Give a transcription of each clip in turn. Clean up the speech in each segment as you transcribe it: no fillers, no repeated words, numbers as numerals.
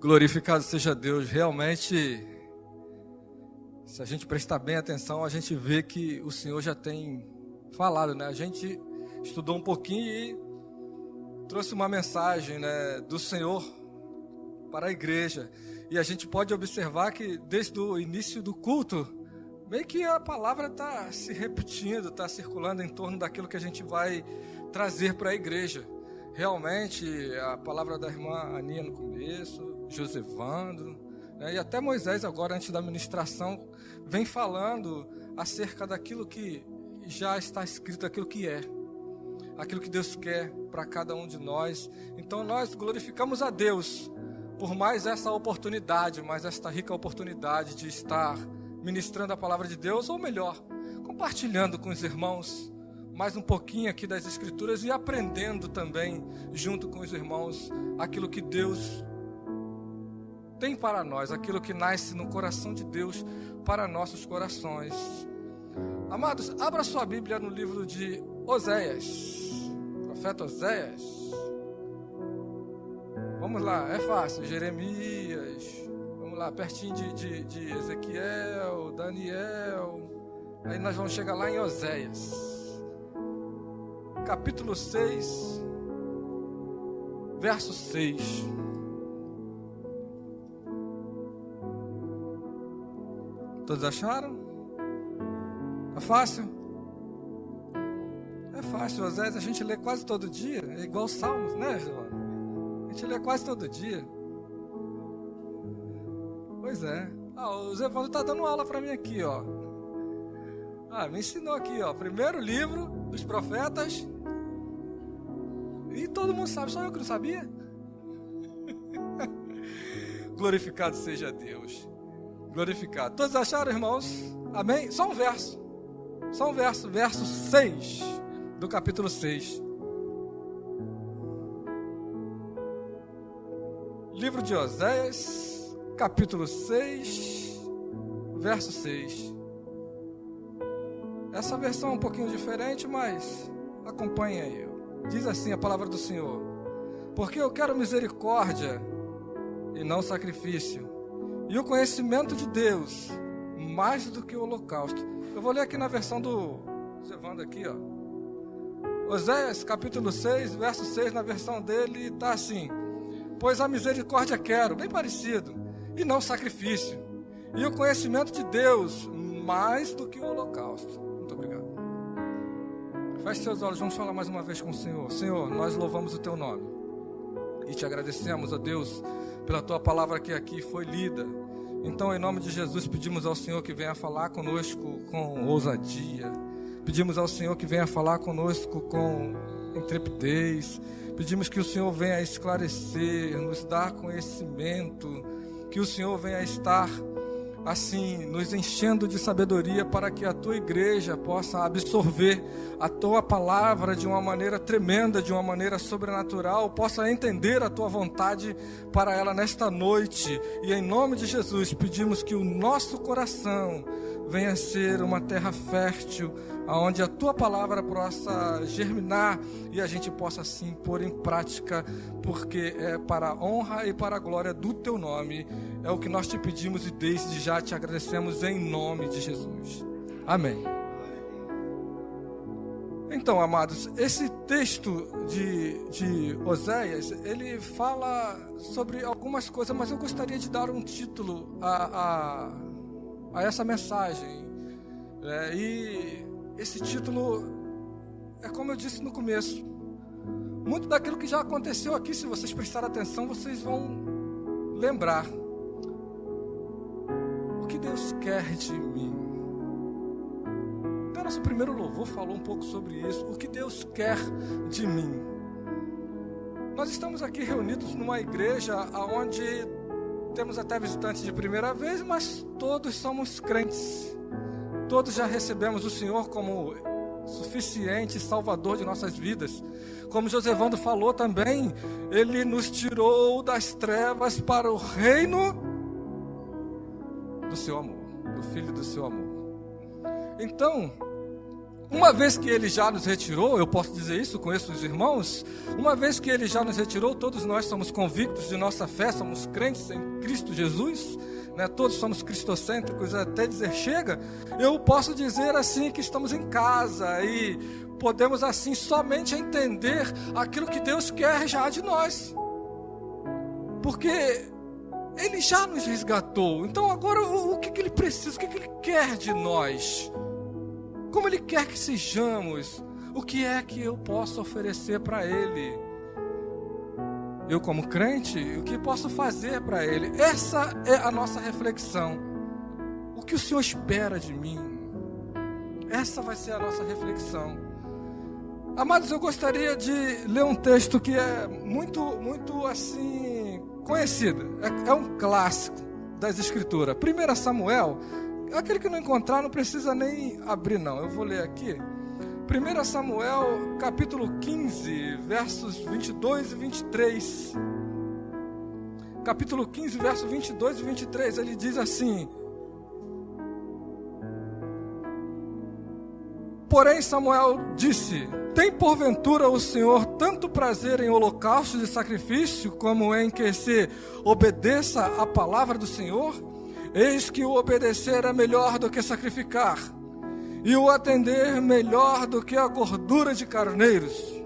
Glorificado seja Deus. Realmente, se a gente prestar bem atenção, a gente vê que o Senhor já tem falado, né? A gente estudou um pouquinho e trouxe uma mensagem, né, do Senhor para a igreja. E a gente pode observar que desde o início do culto, meio que a palavra está se repetindo, está circulando em torno daquilo que a gente vai trazer para a igreja. Realmente, a palavra da irmã Aninha no começo, Josevando, né, e até Moisés agora, antes da ministração, vem falando acerca daquilo que já está escrito, aquilo que é, aquilo que Deus quer para cada um de nós. Então nós glorificamos a Deus por mais essa oportunidade, mais esta rica oportunidade de estar ministrando a palavra de Deus, ou melhor, compartilhando com os irmãos mais um pouquinho aqui das Escrituras e aprendendo também, junto com os irmãos, aquilo que Deus tem para nós, aquilo que nasce no coração de Deus para nossos corações. Amados, abra sua Bíblia no livro de Oséias, profeta Oséias. Vamos lá, é fácil. Jeremias, vamos lá, pertinho de Ezequiel, Daniel. Aí nós vamos chegar lá em Oséias, capítulo 6, verso 6. Todos acharam? É fácil? É fácil. Oséias a gente lê quase todo dia. É igual Salmos, né, João? A gente lê quase todo dia. Pois é. O Zé Evandro está dando aula para mim aqui, ó. Me ensinou aqui, ó. Primeiro livro dos profetas. E todo mundo sabe, só eu que não sabia. Glorificado seja Deus. Glorificado. Todos acharam, irmãos? Amém? Só um verso. Verso 6 do capítulo 6. Livro de Oséias, capítulo 6, verso 6. Essa versão é um pouquinho diferente, mas acompanhe aí. Diz assim a palavra do Senhor: porque eu quero misericórdia e não sacrifício, e o conhecimento de Deus mais do que o holocausto. Eu vou ler aqui na versão do Zevando aqui, ó. Oséias, capítulo 6, verso 6, na versão dele está assim: pois a misericórdia quero, bem parecido, e não sacrifício, e o conhecimento de Deus mais do que o holocausto. Muito obrigado. Feche seus olhos, vamos falar mais uma vez com o Senhor. Senhor, nós louvamos o teu nome e te agradecemos, ó Deus, pela tua palavra que aqui foi lida. Então, em nome de Jesus, pedimos ao Senhor que venha falar conosco com ousadia. Pedimos ao Senhor que venha falar conosco com intrepidez. Pedimos que o Senhor venha esclarecer, nos dar conhecimento. Que o Senhor venha estar, assim, nos enchendo de sabedoria para que a tua igreja possa absorver a tua palavra de uma maneira tremenda, de uma maneira sobrenatural, possa entender a tua vontade para ela nesta noite. E em nome de Jesus pedimos que o nosso coração venha ser uma terra fértil, onde a tua palavra possa germinar e a gente possa assim pôr em prática, porque é para a honra e para a glória do teu nome. É o que nós te pedimos e desde já te agradecemos em nome de Jesus. Amém. Então, amados, esse texto de Oséias, ele fala sobre algumas coisas, mas eu gostaria de dar um título a essa mensagem. E esse título é como eu disse no começo. Muito daquilo que já aconteceu aqui, se vocês prestarem atenção, vocês vão lembrar. O que Deus quer de mim? Então, nosso primeiro louvor falou um pouco sobre isso. O que Deus quer de mim? Nós estamos aqui reunidos numa igreja onde temos até visitantes de primeira vez, mas todos somos crentes. Todos já recebemos o Senhor como suficiente Salvador de nossas vidas. Como Josevando falou também, Ele nos tirou das trevas para o reino do seu amor, do Filho do seu amor. Então, Uma vez que Ele já nos retirou, eu posso dizer isso, conheço os irmãos, uma vez que Ele já nos retirou, todos nós somos convictos de nossa fé, somos crentes em Cristo Jesus, né? Todos somos cristocêntricos até dizer chega, eu posso dizer assim que estamos em casa e podemos assim somente entender aquilo que Deus quer já de nós, porque Ele já nos resgatou. Então agora o que Ele precisa, o que Ele quer de nós? Como Ele quer que sejamos? O que é que eu posso oferecer para Ele? Eu como crente, o que posso fazer para Ele? Essa é a nossa reflexão. O que o Senhor espera de mim? Essa vai ser a nossa reflexão. Amados, eu gostaria de ler um texto que é muito assim conhecido. É um clássico das Escrituras. 1 Samuel. Aquele que não encontrar não precisa nem abrir não, eu vou ler aqui. 1 Samuel capítulo 15, versos 22 e 23. Capítulo 15, versos 22 e 23, ele diz assim: Porém Samuel disse: Tem porventura o Senhor tanto prazer em holocaustos e sacrifício, como em que se obedeça a palavra do Senhor? Eis que o obedecer é melhor do que sacrificar, e o atender melhor do que a gordura de carneiros.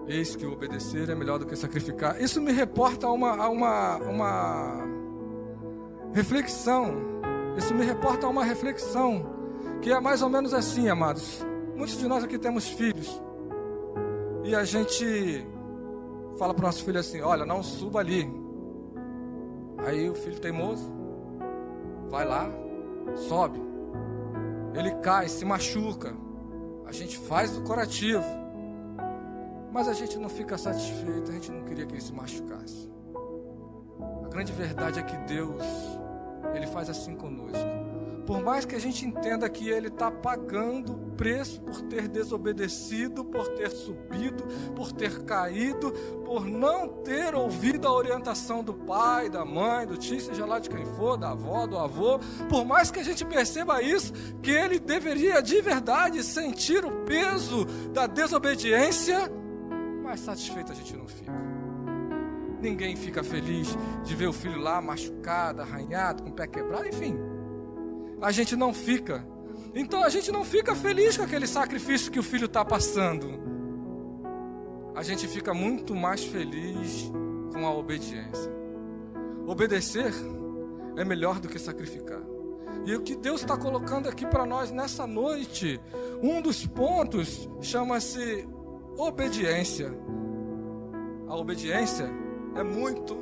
Eis que o obedecer é melhor do que sacrificar. Isso me reporta a uma reflexão. Isso me reporta a uma reflexão, que é mais ou menos assim, amados. Muitos de nós aqui temos filhos, e a gente fala para o nosso filho assim: olha, não suba ali. Aí o filho teimoso vai lá, sobe, ele cai, se machuca, a gente faz o curativo, mas a gente não fica satisfeito, a gente não queria que ele se machucasse. A grande verdade é que Deus, Ele faz assim conosco. Por mais que a gente entenda que Ele está pagando o preço por ter desobedecido, por ter subido, por ter caído, por não ter ouvido a orientação do pai, da mãe, do tio, seja lá de quem for, da avó, do avô, por mais que a gente perceba isso, que Ele deveria de verdade sentir o peso da desobediência, mas satisfeito a gente não fica. Ninguém fica feliz de ver o filho lá machucado, arranhado, com o pé quebrado, enfim. A gente não fica. Então a gente não fica feliz com aquele sacrifício que o filho está passando. A gente fica muito mais feliz com a obediência. Obedecer é melhor do que sacrificar. E o que Deus está colocando aqui para nós nessa noite, um dos pontos chama-se obediência. A obediência é muito,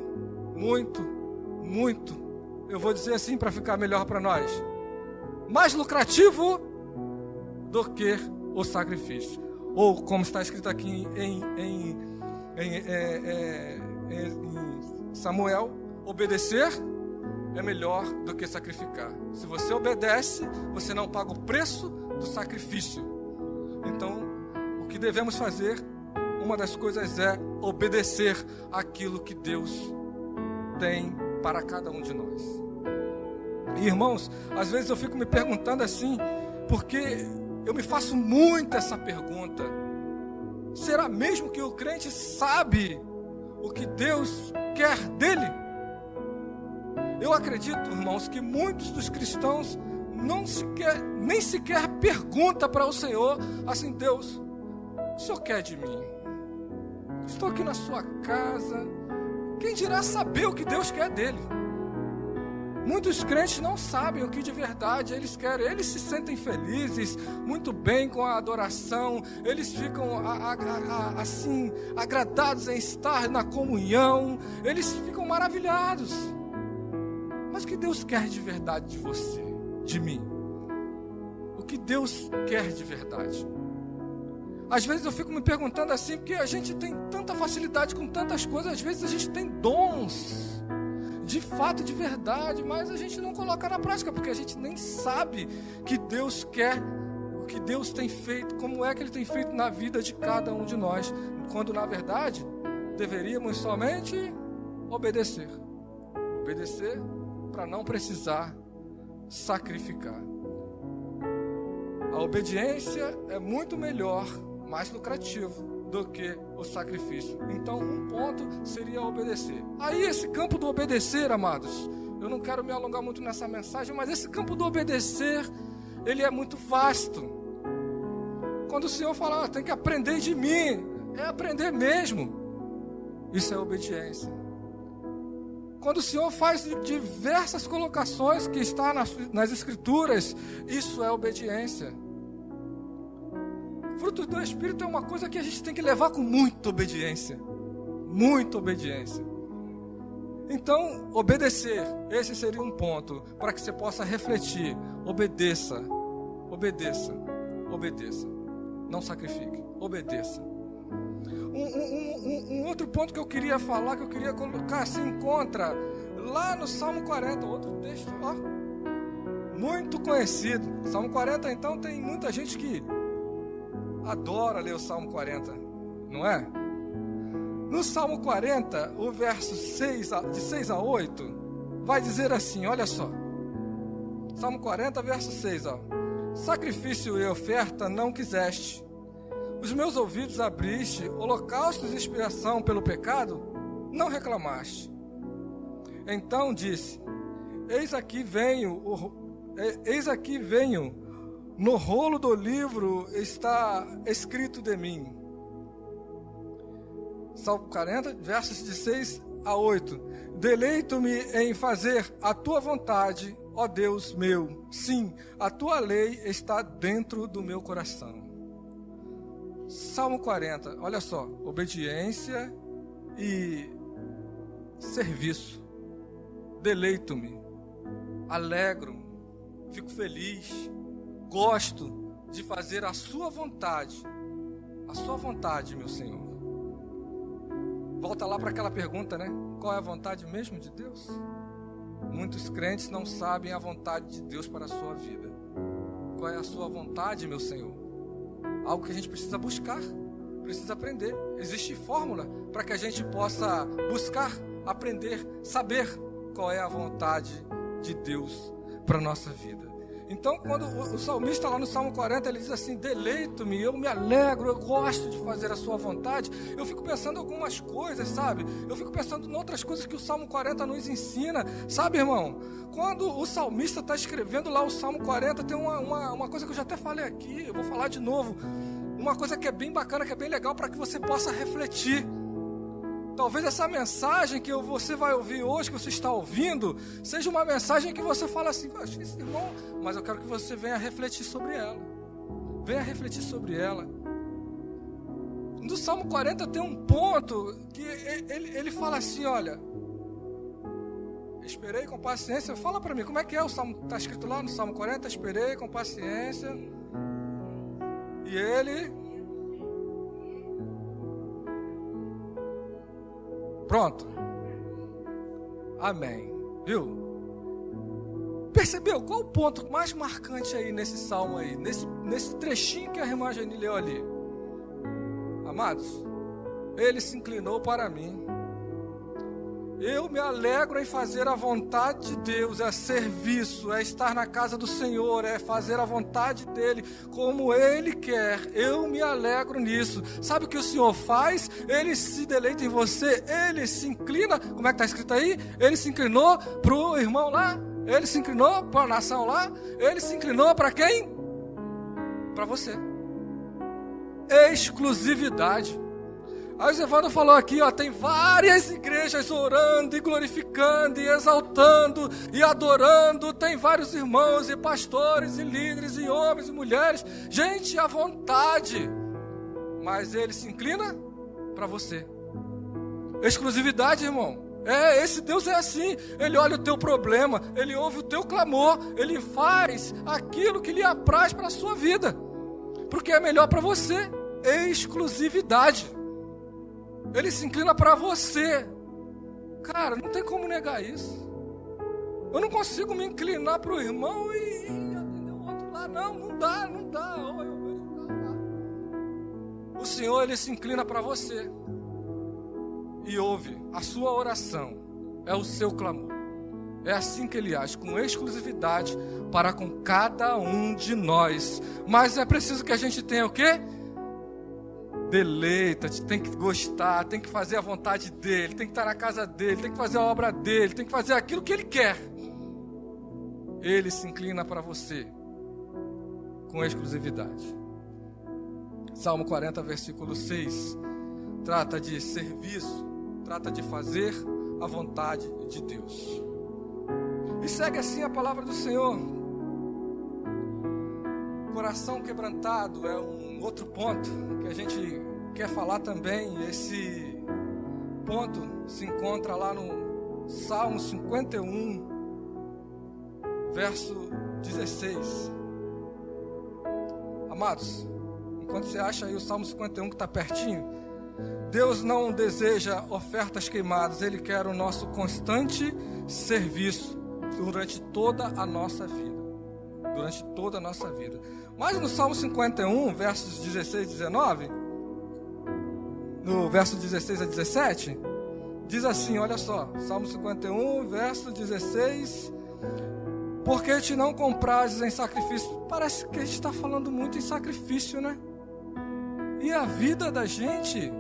eu vou dizer assim para ficar melhor para nós, mais lucrativo do que o sacrifício. Ou como está escrito aqui em Samuel, obedecer é melhor do que sacrificar. Se você obedece, você não paga o preço do sacrifício. Então, o que devemos fazer, uma das coisas é obedecer aquilo que Deus tem para cada um de nós. E, irmãos, às vezes eu fico me perguntando assim, porque eu me faço muito essa pergunta: será mesmo que o crente sabe o que Deus quer dele? Eu acredito, irmãos, que muitos dos cristãos nem sequer perguntam para o Senhor assim: Deus, o Senhor quer de mim? Estou aqui na sua casa, quem dirá saber o que Deus quer dele? Muitos crentes não sabem o que de verdade eles querem. Eles se sentem felizes, muito bem com a adoração. Eles ficam assim agradados em estar na comunhão. Eles ficam maravilhados. Mas o que Deus quer de verdade de você, de mim? O que Deus quer de verdade? Às vezes eu fico me perguntando assim, porque a gente tem tanta facilidade com tantas coisas. Às vezes a gente tem dons de fato, de verdade, mas a gente não coloca na prática, porque a gente nem sabe que Deus quer, o que Deus tem feito, como é que Ele tem feito na vida de cada um de nós, quando na verdade deveríamos somente obedecer para não precisar sacrificar. obediência é muito melhor, mais lucrativo do que o sacrifício. Então, um ponto seria obedecer. Aí, esse campo do obedecer, amados, eu não quero me alongar muito nessa mensagem, mas esse campo do obedecer, ele é muito vasto. Quando o Senhor fala, tem que aprender de mim, é aprender mesmo. Isso é obediência. Quando o Senhor faz diversas colocações que está nas Escrituras, isso é obediência. Frutos do Espírito é uma coisa que a gente tem que levar com muita obediência. Muita obediência. Então, obedecer, esse seria um ponto para que você possa refletir. Obedeça, obedeça, obedeça. Não sacrifique, obedeça. Um outro ponto que eu queria falar, que eu queria colocar, se encontra lá no Salmo 40, outro texto, muito conhecido. Salmo 40, então, tem muita gente que adora ler o Salmo 40, não é? No Salmo 40, o verso de 6 a 8, vai dizer assim, olha só. Salmo 40, verso 6, sacrifício e oferta não quiseste. Os meus ouvidos abriste, holocaustos e expiação pelo pecado, não reclamaste. Então disse, eis aqui venho, no rolo do livro está escrito de mim. Salmo 40, versos de 6 a 8. Deleito-me em fazer a tua vontade, ó Deus meu. Sim, a tua lei está dentro do meu coração. Salmo 40, olha só, obediência e serviço. Deleito-me, alegro-me, fico feliz, gosto de fazer a sua vontade, meu Senhor. Volta lá para aquela pergunta, né? Qual é a vontade mesmo de Deus? Muitos crentes não sabem a vontade de Deus para a sua vida. Qual é a sua vontade, meu Senhor? Algo que a gente precisa buscar, precisa aprender. Existe fórmula para que a gente possa buscar, aprender, saber qual é a vontade de Deus para a nossa vida. Então, quando o salmista lá no Salmo 40, ele diz assim, deleito-me, eu me alegro, eu gosto de fazer a sua vontade, eu fico pensando em algumas coisas, sabe? Eu fico pensando em outras coisas que o Salmo 40 nos ensina, sabe, irmão? Quando o salmista está escrevendo lá o Salmo 40, tem uma coisa que eu já até falei aqui, eu vou falar de novo, uma coisa que é bem bacana, que é bem legal para que você possa refletir. Talvez essa mensagem que você vai ouvir hoje, que você está ouvindo, seja uma mensagem que você fala assim, esse irmão, mas eu quero que você venha refletir sobre ela. Venha refletir sobre ela. No Salmo 40 tem um ponto que ele fala assim, olha, esperei com paciência. Fala para mim, como é que é o Salmo? Está escrito lá no Salmo 40, esperei com paciência. E ele... Pronto. Amém. Viu? Percebeu? Qual o ponto mais marcante aí nesse salmo aí? Nesse trechinho que a irmã Jani leu ali? Amados, ele se inclinou para mim. Eu me alegro em fazer a vontade de Deus, é serviço, é estar na casa do Senhor, é fazer a vontade dEle, como Ele quer. Eu me alegro nisso. Sabe o que o Senhor faz? Ele se deleita em você, Ele se inclina, como é que está escrito aí? Ele se inclinou para o irmão lá, Ele se inclinou para a nação lá, Ele se inclinou para quem? Para você. Exclusividade. Aí o Evandro falou aqui, tem várias igrejas orando e glorificando e exaltando e adorando, tem vários irmãos e pastores e líderes e homens e mulheres, gente à vontade, mas ele se inclina para você. Exclusividade, irmão. Esse Deus é assim, Ele olha o teu problema, Ele ouve o teu clamor, Ele faz aquilo que lhe apraz para a sua vida, porque é melhor para você. Exclusividade. Ele se inclina para você. Cara, não tem como negar isso. Eu não consigo me inclinar para o irmão e atender o outro lá. Não dá. O Senhor, Ele se inclina para você e ouve a sua oração. É o seu clamor. É assim que Ele age, com exclusividade para com cada um de nós. Mas é preciso que a gente tenha o quê? Deleita-te, tem que gostar, tem que fazer a vontade dEle, tem que estar na casa dEle, tem que fazer a obra dEle, tem que fazer aquilo que Ele quer. Ele se inclina para você com exclusividade. Salmo 40, versículo 6, trata de serviço, trata de fazer a vontade de Deus. E segue assim a palavra do Senhor. Coração quebrantado é um outro ponto que a gente quer falar também. Esse ponto se encontra lá no Salmo 51, verso 16. Amados, enquanto você acha aí o Salmo 51 que está pertinho, Deus não deseja ofertas queimadas, Ele quer o nosso constante serviço durante toda a nossa vida. Durante toda a nossa vida. Mas no Salmo 51, versos 16 e 19, no verso 16 a 17, diz assim, olha só, Salmo 51, verso 16, porque te não comprases em sacrifício. Parece que a gente está falando muito em sacrifício, né? E a vida da gente,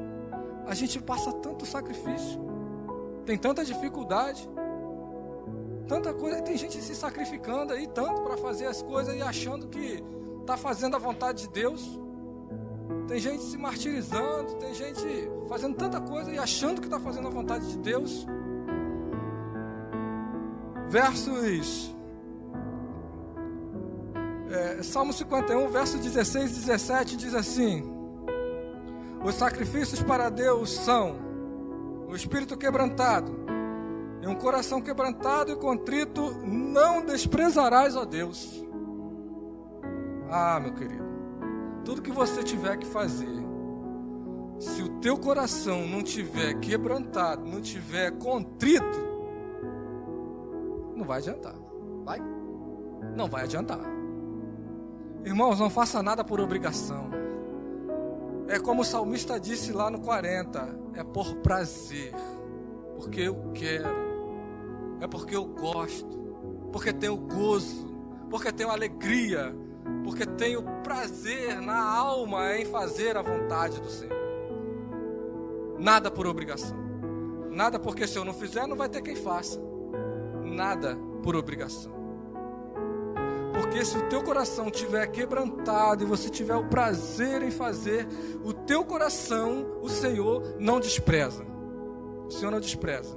a gente passa tanto sacrifício, tem tanta dificuldade, tanta coisa, tem gente se sacrificando aí tanto para fazer as coisas e achando que está fazendo a vontade de Deus. Tem gente se martirizando, tem gente fazendo tanta coisa e achando que está fazendo a vontade de Deus. Versos Salmo 51, verso 16 e 17 diz assim: os sacrifícios para Deus são o espírito quebrantado e um coração quebrantado e contrito não desprezarás, ó Deus. Ah, meu querido, tudo que você tiver que fazer, se o teu coração não tiver quebrantado, não tiver contrito, não vai adiantar. Vai? Não vai adiantar. Irmãos, não faça nada por obrigação. É como o salmista disse lá no 40, é por prazer, porque eu quero, é porque eu gosto, porque tenho gozo, porque tenho alegria, porque tenho prazer na alma em fazer a vontade do Senhor. Nada por obrigação, nada porque se eu não fizer não vai ter quem faça, nada por obrigação. Porque se o teu coração estiver quebrantado e você tiver o prazer em fazer, o teu coração, o Senhor não despreza. O Senhor não despreza.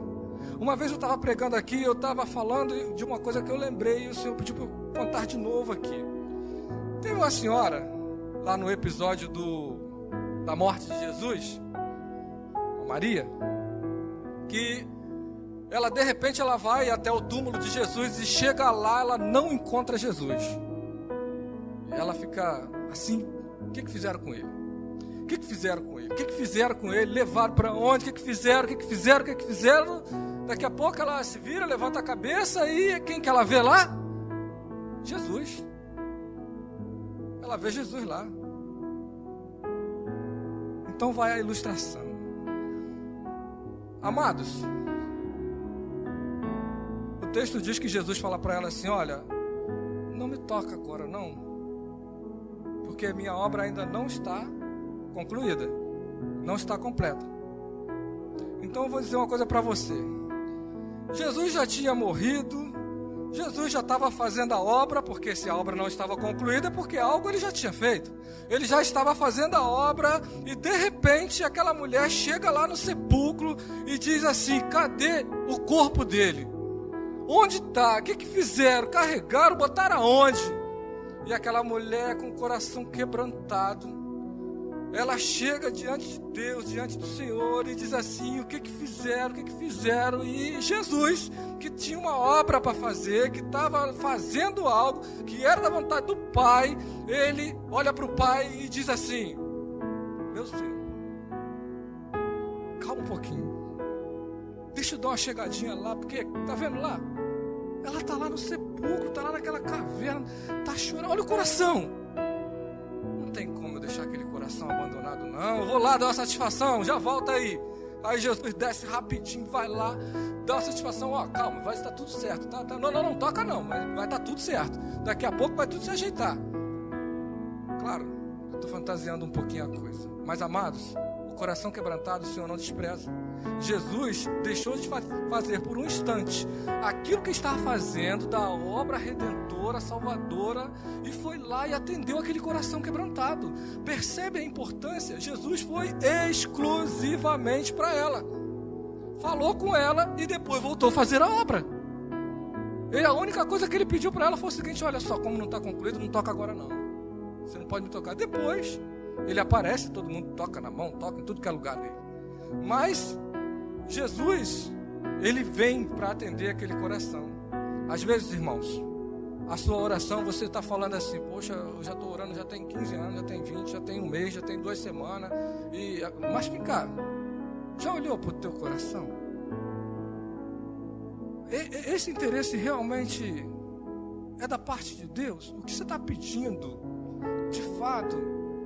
Uma vez eu estava pregando aqui, eu estava falando de uma coisa que eu lembrei, e o Senhor pediu para eu contar de novo aqui. Teve uma senhora, lá no episódio da morte de Jesus, a Maria, que ela de repente ela vai até o túmulo de Jesus e chega lá, ela não encontra Jesus. E ela fica assim, o que fizeram com ele? O que fizeram com ele? O que fizeram com ele? Levaram para onde? O que fizeram? O que fizeram? O que fizeram? Daqui a pouco ela se vira, levanta a cabeça e quem que ela vê lá? Jesus. Ela vê Jesus lá. Então vai a ilustração. Amados, o texto diz que Jesus fala para ela assim: olha, não me toca agora não, porque a minha obra ainda não está concluída, não está completa. Então eu vou dizer uma coisa para você. Jesus já tinha morrido, Jesus já estava fazendo a obra, porque se a obra não estava concluída, porque algo ele já tinha feito. Ele já estava fazendo a obra e de repente aquela mulher chega lá no sepulcro e diz assim: cadê o corpo dele? Onde está? O que fizeram? Carregaram? Botaram aonde? E aquela mulher com o coração quebrantado, ela chega diante de Deus, diante do Senhor e diz assim: o que fizeram? O que fizeram? E Jesus, que tinha uma obra para fazer, que estava fazendo algo, que era da vontade do Pai, ele olha para o Pai e diz assim: meu Senhor, calma um pouquinho, deixa eu dar uma chegadinha lá, porque, tá vendo lá? Ela está lá no sepulcro, está lá naquela caverna, está chorando, olha o coração. Não tem como eu deixar aquele coração abandonado não, eu vou lá dar uma satisfação, já volta aí. Aí Jesus desce rapidinho, vai lá, dá uma satisfação, ó, calma, vai estar tudo certo, tá? Não toca não, mas vai estar tudo certo. Daqui a pouco vai tudo se ajeitar. Claro, eu estou fantasiando um pouquinho a coisa. Mas, amados, o coração quebrantado o Senhor não despreza. Jesus deixou de fazer por um instante aquilo que estava fazendo da obra redentora, salvadora, e foi lá e atendeu aquele coração quebrantado. Percebe a importância? Jesus foi exclusivamente para ela, falou com ela e depois voltou a fazer a obra. E a única coisa que ele pediu para ela foi o seguinte: olha só, como não está concluído, não toca agora não, você não pode me tocar. Depois ele aparece, todo mundo toca na mão, toca em tudo que é lugar dele. Mas Jesus, ele vem para atender aquele coração. Às vezes, irmãos, a sua oração, você está falando assim: poxa, eu já estou orando, já tem 15 anos, já tem 20, já tem um mês, já tem 2 semanas. Mas vem cá, já olhou para o teu coração? Esse interesse realmente é da parte de Deus? O que você está pedindo, de fato,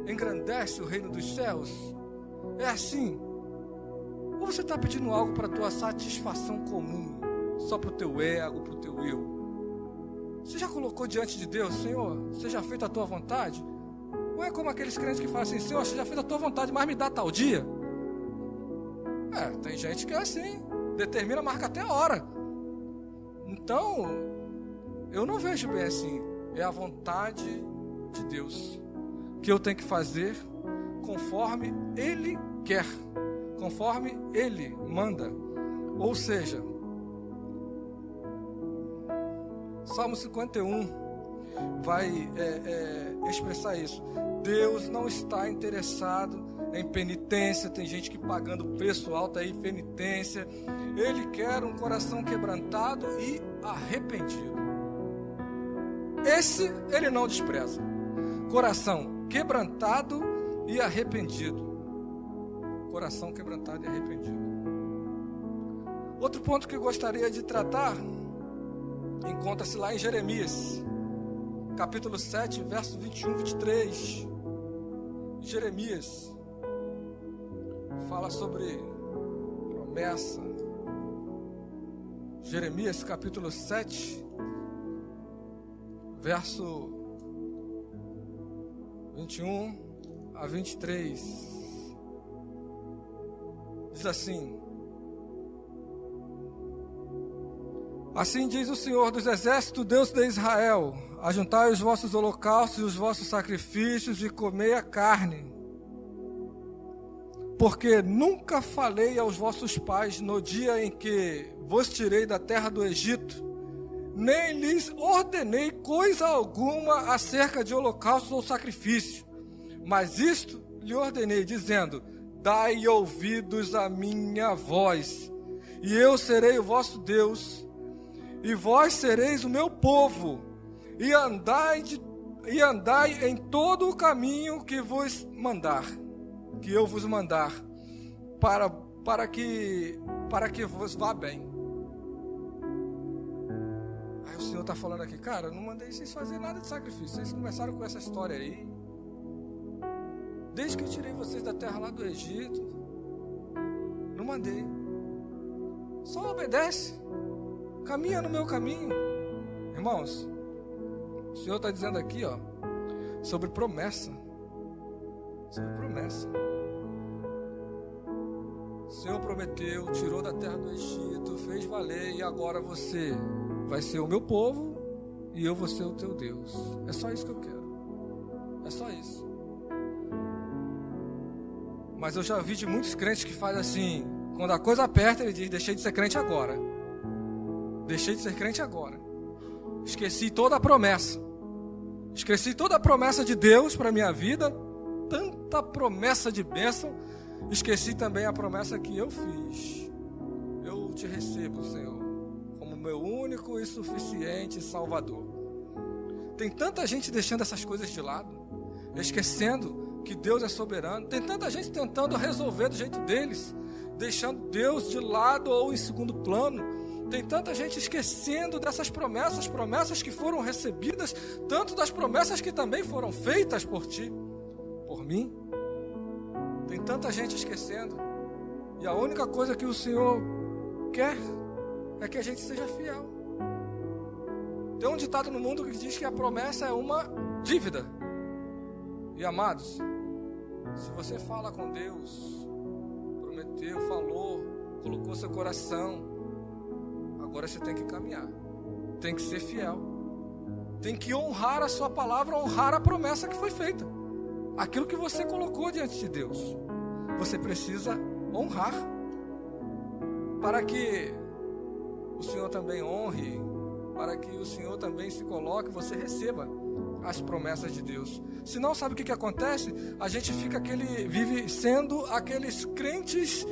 engrandece o reino dos céus? É assim? Ou você está pedindo algo para a tua satisfação comum, só para o teu ego, para o teu eu? Você já colocou diante de Deus: Senhor, seja feita a tua vontade? Ou é como aqueles crentes que falam assim: Senhor, seja feita a tua vontade, mas me dá tal dia? Tem gente que é assim, determina, marca até a hora. Então, eu não vejo bem assim. É a vontade de Deus que eu tenho que fazer conforme Ele quer, conforme Ele manda. Ou seja, Salmo 51 vai expressar isso. Deus não está interessado em penitência. Tem gente que pagando preço alto aí, penitência. Ele quer um coração quebrantado e arrependido. Esse Ele não despreza. Coração quebrantado e arrependido. Coração quebrantado e arrependido. Outro ponto que eu gostaria de tratar encontra-se lá em Jeremias, capítulo 7, verso 21 e 23. Jeremias fala sobre promessa. Jeremias, capítulo 7, verso 21 a 23. Diz assim: assim diz o Senhor dos Exércitos, Deus de Israel: ajuntai os vossos holocaustos e os vossos sacrifícios e comei a carne. Porque nunca falei aos vossos pais no dia em que vos tirei da terra do Egito, nem lhes ordenei coisa alguma acerca de holocaustos ou sacrifício. Mas isto lhe ordenei, dizendo: dai ouvidos à minha voz, e eu serei o vosso Deus, e vós sereis o meu povo, e andai em todo o caminho que vos mandar, que eu vos mandar, para que vos vá bem. Aí o Senhor está falando aqui: cara, eu não mandei vocês fazer nada de sacrifício. Vocês começaram com essa história aí, desde que eu tirei vocês da terra lá do Egito. Não mandei. Só obedece, caminha no meu caminho. Irmãos, o Senhor está dizendo aqui, ó, sobre promessa. Sobre promessa. O Senhor prometeu, tirou da terra do Egito, fez valer, e agora você vai ser o meu povo e eu vou ser o teu Deus. É só isso que eu quero. É só isso. Mas eu já vi de muitos crentes que fazem assim: quando a coisa aperta, ele diz: deixei de ser crente agora. Deixei de ser crente agora. Esqueci toda a promessa. Esqueci toda a promessa de Deus para a minha vida. Tanta promessa de bênção. Esqueci também a promessa que eu fiz. Eu te recebo, Senhor, como meu único e suficiente Salvador. Tem tanta gente deixando essas coisas de lado, esquecendo que Deus é soberano. Tem tanta gente tentando resolver do jeito deles, deixando Deus de lado ou em segundo plano. Tem tanta gente esquecendo dessas promessas, promessas que foram recebidas, tanto das promessas que também foram feitas por ti, por mim. Tem tanta gente esquecendo. E a única coisa que o Senhor quer é que a gente seja fiel. Tem um ditado no mundo que diz que a promessa é uma dívida. E amados, se você fala com Deus, prometeu, falou, colocou seu coração, agora você tem que caminhar, tem que ser fiel, tem que honrar a sua palavra, honrar a promessa que foi feita. Aquilo que você colocou diante de Deus, você precisa honrar, para que o Senhor também honre, para que o Senhor também se coloque, você receba as promessas de Deus. Se não, sabe o que acontece? A gente vive sendo aqueles crentes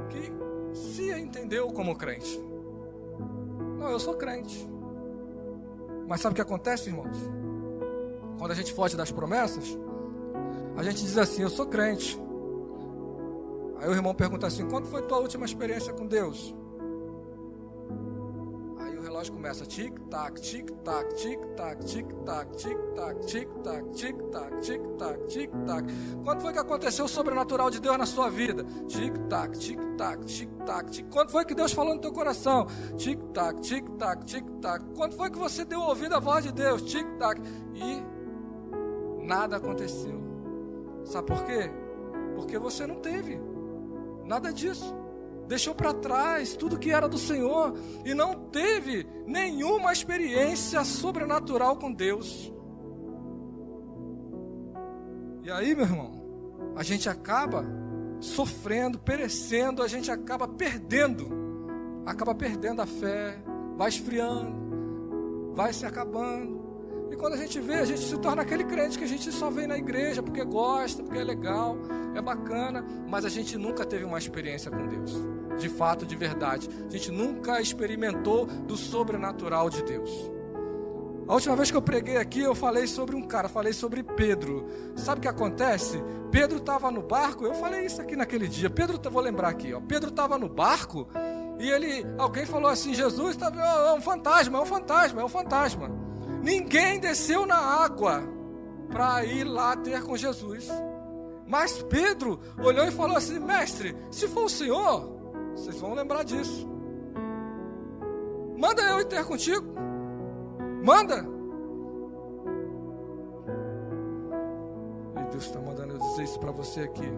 que se entendeu como crente. Não, eu sou crente. Mas sabe o que acontece, irmãos? Quando a gente foge das promessas, a gente diz assim, eu sou crente. Aí o irmão pergunta assim, quando foi tua última experiência com Deus? Aí o relógio começa, tic-tac, tic-tac, tic-tac, tic-tac, tic-tac, tic-tac, tic-tac, tic-tac, tic-tac. Quando foi que aconteceu o sobrenatural de Deus na sua vida? Tic-tac, tic-tac, tic-tac, tic. Quando foi que Deus falou no teu coração? Tic-tac, tic-tac, tic-tac. Quando foi que você deu ouvido à voz de Deus? Tic-tac. E nada aconteceu. Sabe por quê? Porque você não teve nada disso. Deixou para trás tudo que era do Senhor e não teve nenhuma experiência sobrenatural com Deus. E aí, meu irmão, a gente acaba sofrendo, perecendo, a gente acaba perdendo a fé, vai esfriando, vai se acabando. E quando a gente vê, a gente se torna aquele crente que a gente só vem na igreja porque gosta, porque é legal, é bacana, mas a gente nunca teve uma experiência com Deus, de fato, de verdade. A gente nunca experimentou do sobrenatural de Deus. A última vez que eu preguei aqui, eu falei sobre um cara, falei sobre Pedro. Sabe o que acontece? Pedro estava no barco, eu falei isso aqui naquele dia. Vou lembrar aqui, ó. Pedro estava no barco e alguém falou assim, Jesus é um fantasma, é um fantasma, é um fantasma. Ninguém desceu na água para ir lá ter com Jesus. Mas Pedro olhou e falou assim, mestre, se for o Senhor, vocês vão lembrar disso. Manda eu ir ter contigo. Manda. E Deus está mandando eu dizer isso para você aqui.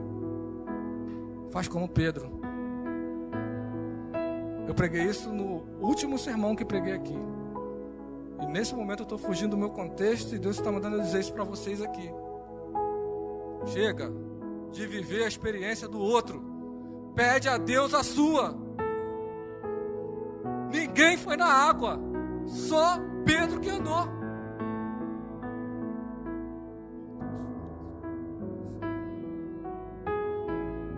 Faz como Pedro. Eu preguei isso no último sermão que preguei aqui. E nesse momento eu estou fugindo do meu contexto e Deus está mandando eu dizer isso para vocês aqui. Chega de viver a experiência do outro. Pede a Deus a sua. Ninguém foi na água. Só Pedro que andou.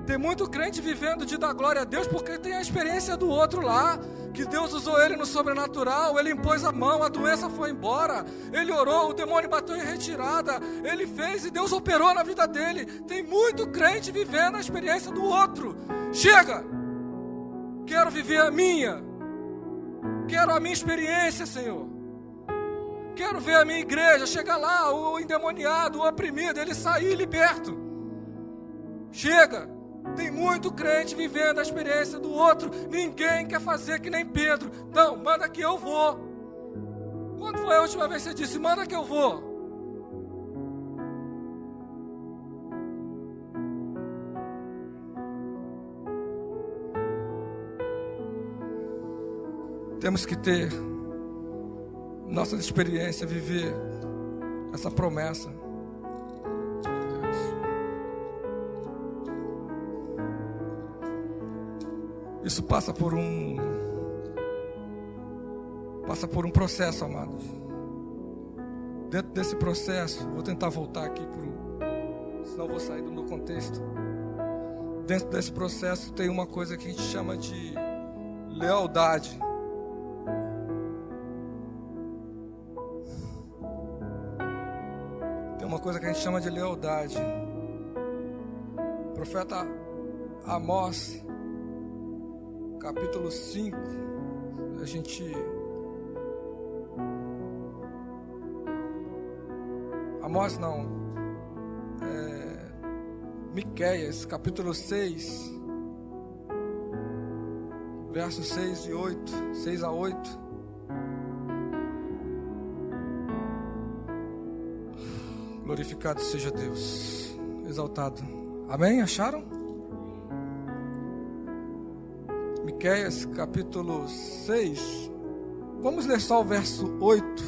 Tem muito crente vivendo de dar glória a Deus porque tem a experiência do outro lá, que Deus usou ele no sobrenatural, ele impôs a mão, a doença foi embora, ele orou, o demônio bateu em retirada, ele fez e Deus operou na vida dele. Tem muito crente vivendo a experiência do outro. Chega! Quero viver a minha. Quero a minha experiência, Senhor. Quero ver a minha igreja, chegar lá, o endemoniado, o oprimido, ele sair liberto. Chega! Tem muito crente vivendo a experiência do outro. Ninguém quer fazer que nem Pedro. Não, manda que eu vou. Quando foi a última vez que você disse, manda que eu vou? Temos que ter nossa experiência, viver essa promessa. Isso passa por um processo, amados. Dentro desse processo, vou tentar voltar aqui senão vou sair do meu contexto. Dentro desse processo tem uma coisa que a gente chama de lealdade. Tem uma coisa que a gente chama de lealdade. O profeta Amós, capítulo 5, Amós não, Miqueias, capítulo 6, versos 6 a 8. Glorificado seja Deus, exaltado. Amém? Acharam? Miqueias capítulo 6. Vamos ler só o verso 8,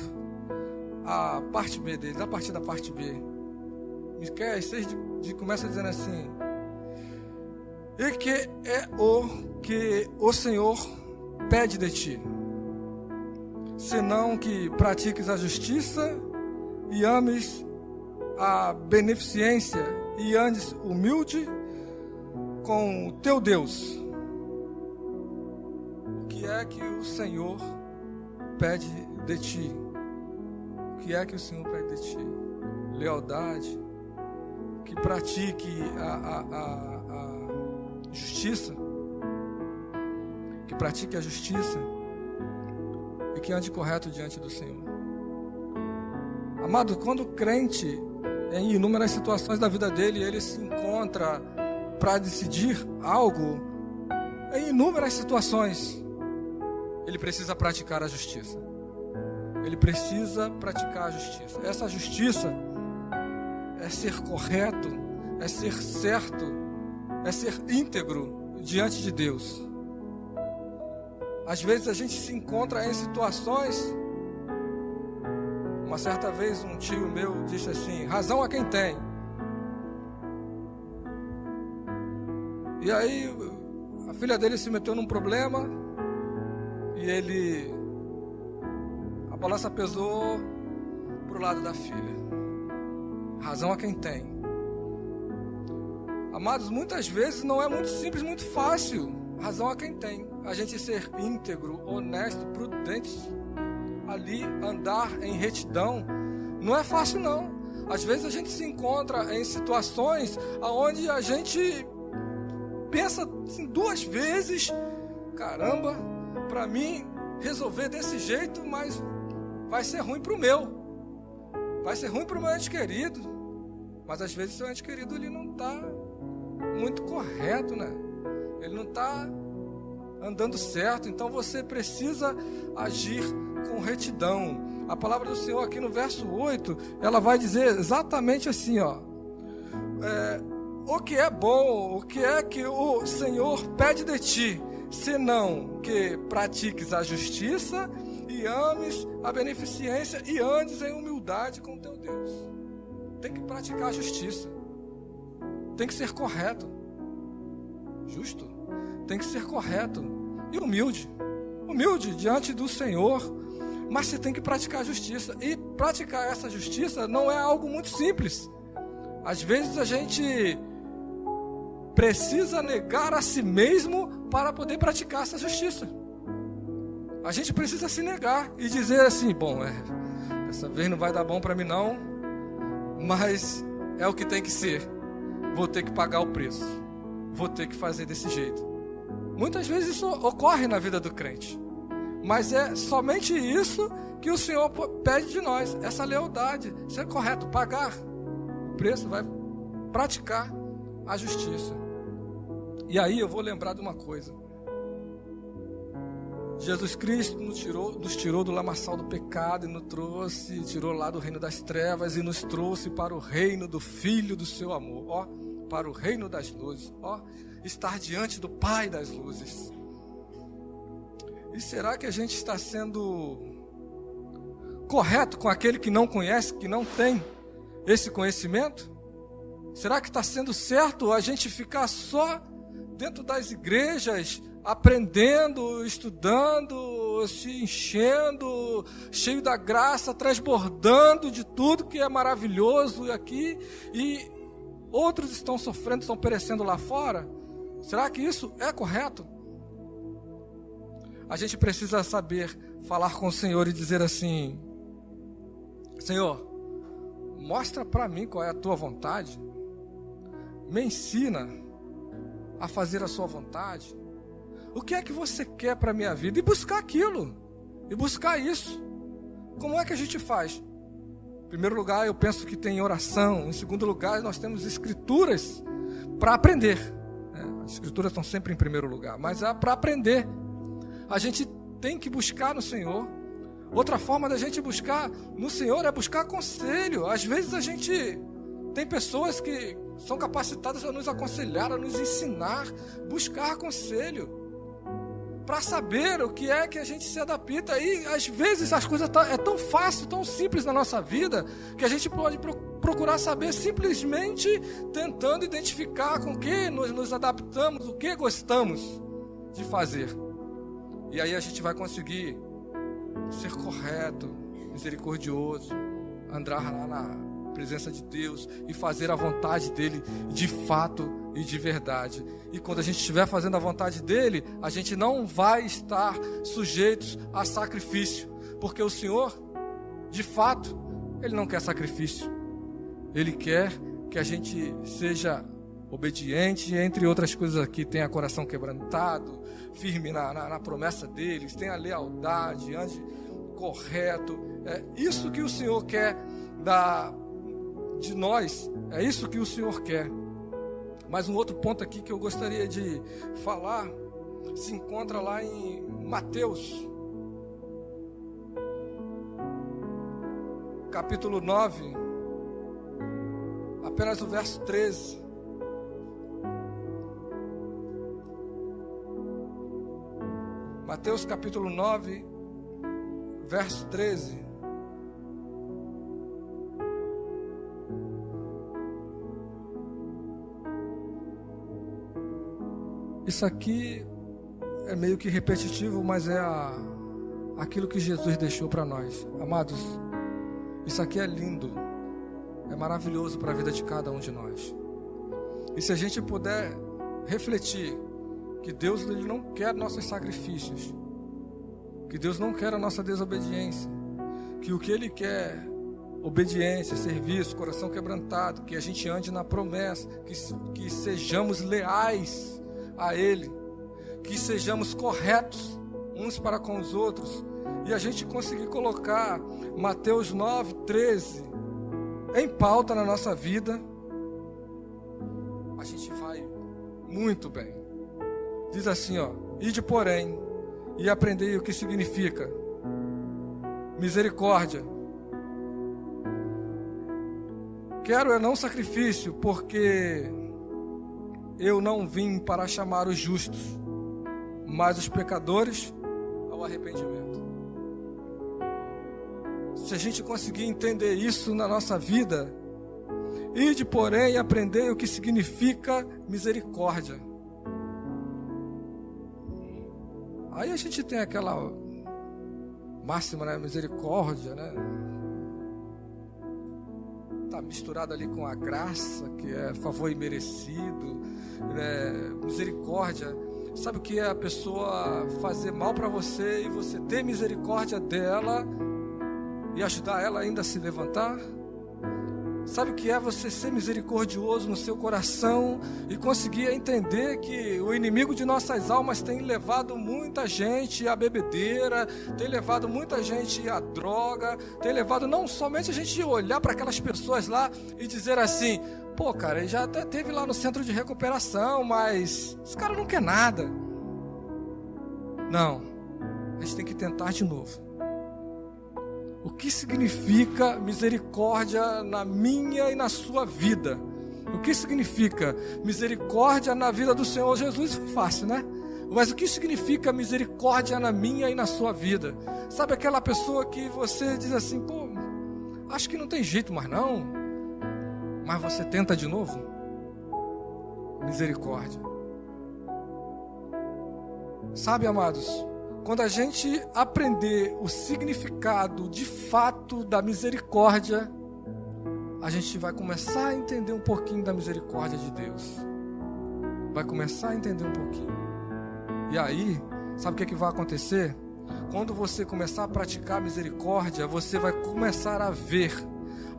a parte B dele, a partir da parte B. Miqueias 6 começa dizendo assim: e que é o que o Senhor pede de ti, senão que pratiques a justiça e ames a beneficência e andes humilde com o teu Deus. O que é que o Senhor pede de ti? O que é que o Senhor pede de ti? Lealdade, que pratique a justiça, que pratique a justiça e que ande correto diante do Senhor. Amado, quando o crente, em inúmeras situações da vida dele, ele se encontra para decidir algo, em inúmeras situações, ele precisa praticar a justiça. Ele precisa praticar a justiça. Essa justiça é ser correto, é ser certo, é ser íntegro diante de Deus. Às vezes a gente se encontra em situações. Uma certa vez um tio meu disse assim: razão a quem tem. E aí a filha dele se meteu num problema e a balança pesou pro lado da filha. Razão a quem tem. Amados, muitas vezes não é muito simples, muito fácil. Razão a quem tem. A gente ser íntegro, honesto, prudente, ali andar em retidão, não é fácil não. Às vezes a gente se encontra em situações onde a gente pensa assim, duas vezes: caramba, para mim resolver desse jeito, mas vai ser ruim para o meu, vai ser ruim para o meu ente querido. Mas às vezes seu ente querido ele não está muito correto, né? Ele não está andando certo. Então você precisa agir com retidão. A palavra do Senhor aqui no verso 8, ela vai dizer exatamente assim, ó: o que é bom, o que é que o Senhor pede de ti, senão que pratiques a justiça e ames a beneficência e andes em humildade com teu Deus. Tem que praticar a justiça, tem que ser correto, justo, tem que ser correto e humilde diante do Senhor. Mas você tem que praticar a justiça. E praticar essa justiça não é algo muito simples. Às vezes a gente precisa negar a si mesmo para poder praticar essa justiça. A gente precisa se negar e dizer assim: bom, essa vez não vai dar bom para mim não, mas é o que tem que ser. Vou ter que pagar o preço. Vou ter que fazer desse jeito. Muitas vezes isso ocorre na vida do crente. Mas é somente isso que o Senhor pede de nós, essa lealdade, ser correto, pagar o preço, vai praticar a justiça. E aí eu vou lembrar de uma coisa: Jesus Cristo nos tirou do lamaçal do pecado e nos tirou lá do reino das trevas e nos trouxe para o reino do Filho do seu amor, para o reino das luzes, estar diante do Pai das luzes. E será que a gente está sendo correto com aquele que não conhece, que não tem esse conhecimento? Será que está sendo certo a gente ficar só dentro das igrejas, aprendendo, estudando, se enchendo, cheio da graça, transbordando de tudo que é maravilhoso aqui, e outros estão sofrendo, estão perecendo lá fora? Será que isso é correto? A gente precisa saber falar com o Senhor e dizer assim: Senhor, mostra para mim qual é a tua vontade, me ensina a fazer a sua vontade, o que é que você quer para a minha vida, e buscar aquilo, e buscar isso. Como é que a gente faz? Em primeiro lugar, eu penso que tem oração. Em segundo lugar, nós temos escrituras para aprender. As escrituras estão sempre em primeiro lugar, mas é para aprender. a gente tem que buscar no Senhor. Outra forma da gente buscar no Senhor é buscar conselho. Às vezes a gente tem pessoas que são capacitadas a nos aconselhar, a nos ensinar, buscar conselho, para saber o que é que a gente se adapta. E às vezes as coisas é tão fácil, tão simples na nossa vida, que a gente pode procurar saber simplesmente tentando identificar com o que nos adaptamos, o que gostamos de fazer. E aí a gente vai conseguir ser correto, misericordioso, andar lá na presença de Deus e fazer a vontade dele de fato e de verdade. E quando a gente estiver fazendo a vontade dele, a gente não vai estar sujeitos a sacrifício, porque o Senhor, de fato, ele não quer sacrifício. Ele quer que a gente seja obediente, entre outras coisas aqui, tenha coração quebrantado, firme na promessa deles, tenha lealdade, ande correto. É isso que o Senhor quer de nós, é isso que o Senhor quer. Mas um outro ponto aqui que eu gostaria de falar se encontra lá em Mateus, capítulo 9, apenas o verso 13. Mateus capítulo 9, verso 13. Isso aqui é meio que repetitivo, mas é aquilo que Jesus deixou para nós. Amados, isso aqui é lindo, é maravilhoso para a vida de cada um de nós. E se a gente puder refletir que Deus ele não quer nossos sacrifícios, que Deus não quer a nossa desobediência, que o que Ele quer, obediência, serviço, coração quebrantado, que a gente ande na promessa, que sejamos leais a Ele, que sejamos corretos uns para com os outros, e a gente conseguir colocar Mateus 9, 13 em pauta na nossa vida, a gente vai muito bem. Diz assim, ide porém, e aprendei o que significa misericórdia. Quero é não sacrifício, porque eu não vim para chamar os justos, mas os pecadores ao arrependimento. Se a gente conseguir entender isso na nossa vida, ide porém e aprendei o que significa misericórdia. Aí a gente tem aquela máxima, né? Misericórdia, né? Tá misturado ali com a graça, que é favor imerecido, né? Misericórdia. Sabe o que é a pessoa fazer mal para você e você ter misericórdia dela e ajudar ela ainda a se levantar? Sabe o que é você ser misericordioso no seu coração e conseguir entender que o inimigo de nossas almas tem levado muita gente à bebedeira, tem levado muita gente à droga, tem levado não somente a gente olhar para aquelas pessoas lá e dizer assim, pô cara, ele já até teve lá no centro de recuperação, mas esse cara não quer nada. Não, a gente tem que tentar de novo. O que significa misericórdia na minha e na sua vida? O que significa misericórdia na vida do Senhor Jesus? Foi fácil, né? Mas o que significa misericórdia na minha e na sua vida? Sabe aquela pessoa que você diz assim, pô, acho que não tem jeito mais não, mas você tenta de novo? Misericórdia. Sabe, amados, quando a gente aprender o significado de fato da misericórdia, a gente vai começar a entender um pouquinho da misericórdia de Deus. Vai começar a entender um pouquinho. E aí, sabe o que vai acontecer? Quando você começar a praticar misericórdia, você vai começar a ver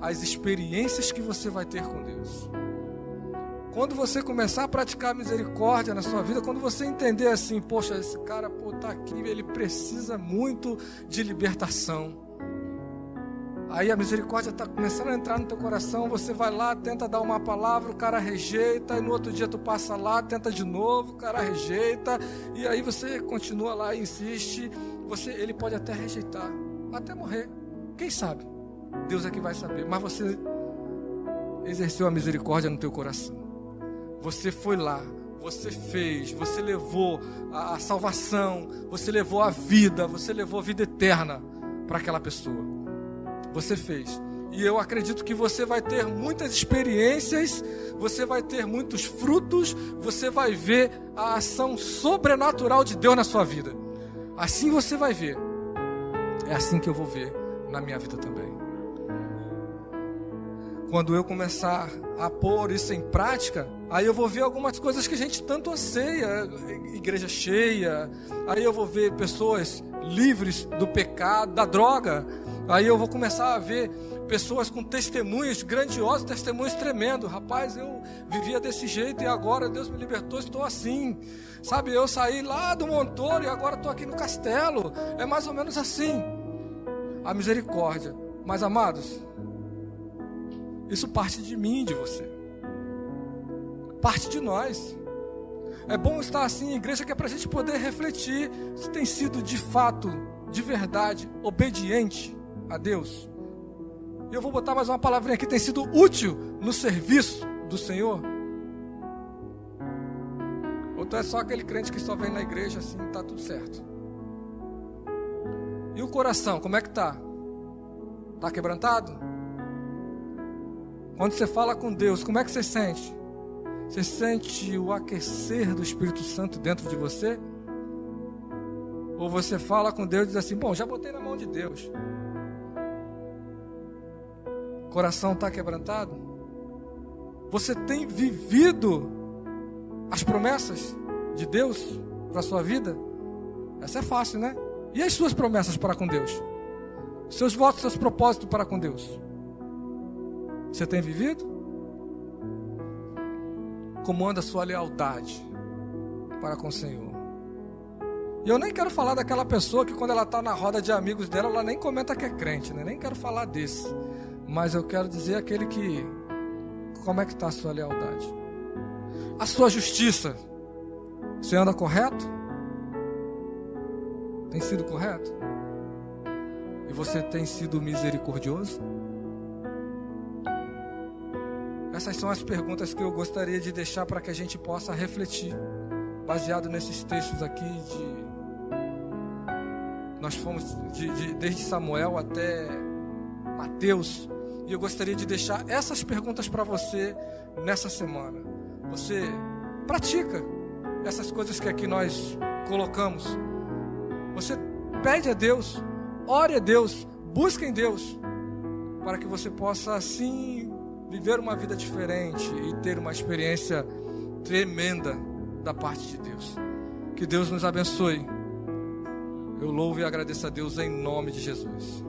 as experiências que você vai ter com Deus. Quando você começar a praticar misericórdia na sua vida, quando você entender assim, poxa, esse cara tá aqui, ele precisa muito de libertação. Aí a misericórdia está começando a entrar no teu coração, você vai lá, tenta dar uma palavra, o cara rejeita, e no outro dia tu passa lá, tenta de novo, o cara rejeita, e aí você continua lá e insiste, ele pode até rejeitar, até morrer, quem sabe? Deus é que vai saber, mas você exerceu a misericórdia no teu coração, você foi lá, você fez, você levou a salvação, você levou a vida eterna para aquela pessoa. Você fez. E eu acredito que você vai ter muitas experiências, você vai ter muitos frutos, você vai ver a ação sobrenatural de Deus na sua vida. Assim você vai ver. É assim que eu vou ver na minha vida também. Quando eu começar a pôr isso em prática, aí eu vou ver algumas coisas que a gente tanto anseia, igreja cheia, aí eu vou ver pessoas livres do pecado, da droga, aí eu vou começar a ver pessoas com testemunhos grandiosos, testemunhos tremendos. Rapaz, eu vivia desse jeito e agora Deus me libertou, estou assim. Sabe, eu saí lá do Montoro e agora estou aqui no Castelo. É mais ou menos assim. A misericórdia. Mas, amados, isso parte de mim e de você. Parte de nós. É bom estar assim em igreja, que é para a gente poder refletir se tem sido de fato, de verdade, obediente a Deus. E eu vou botar mais uma palavrinha aqui: tem sido útil no serviço do Senhor? Ou tu é só aquele crente que só vem na igreja assim, tá tudo certo? E o coração, como é que tá? Tá quebrantado? Quando você fala com Deus, como é que você sente? Você sente o aquecer do Espírito Santo dentro de você? Ou você fala com Deus e diz assim: bom, já botei na mão de Deus. O coração está quebrantado? Você tem vivido as promessas de Deus para a sua vida? Essa é fácil, né? E as suas promessas para com Deus? Seus votos, seus propósitos para com Deus? Você tem vivido? Como anda a sua lealdade para com o Senhor? E eu nem quero falar daquela pessoa que quando ela está na roda de amigos dela, ela nem comenta que é crente, né? Nem quero falar desse. Mas eu quero dizer aquele que... Como é que está a sua lealdade? A sua justiça. Você anda correto? Tem sido correto? E você tem sido misericordioso? Essas são as perguntas que eu gostaria de deixar para que a gente possa refletir, baseado nesses textos aqui nós fomos desde Samuel até Mateus, e eu gostaria de deixar essas perguntas para você nessa semana. Você pratica essas coisas que aqui nós colocamos. Você pede a Deus, ore a Deus, busque em Deus, para que você possa assim viver uma vida diferente e ter uma experiência tremenda da parte de Deus. Que Deus nos abençoe. Eu louvo e agradeço a Deus em nome de Jesus.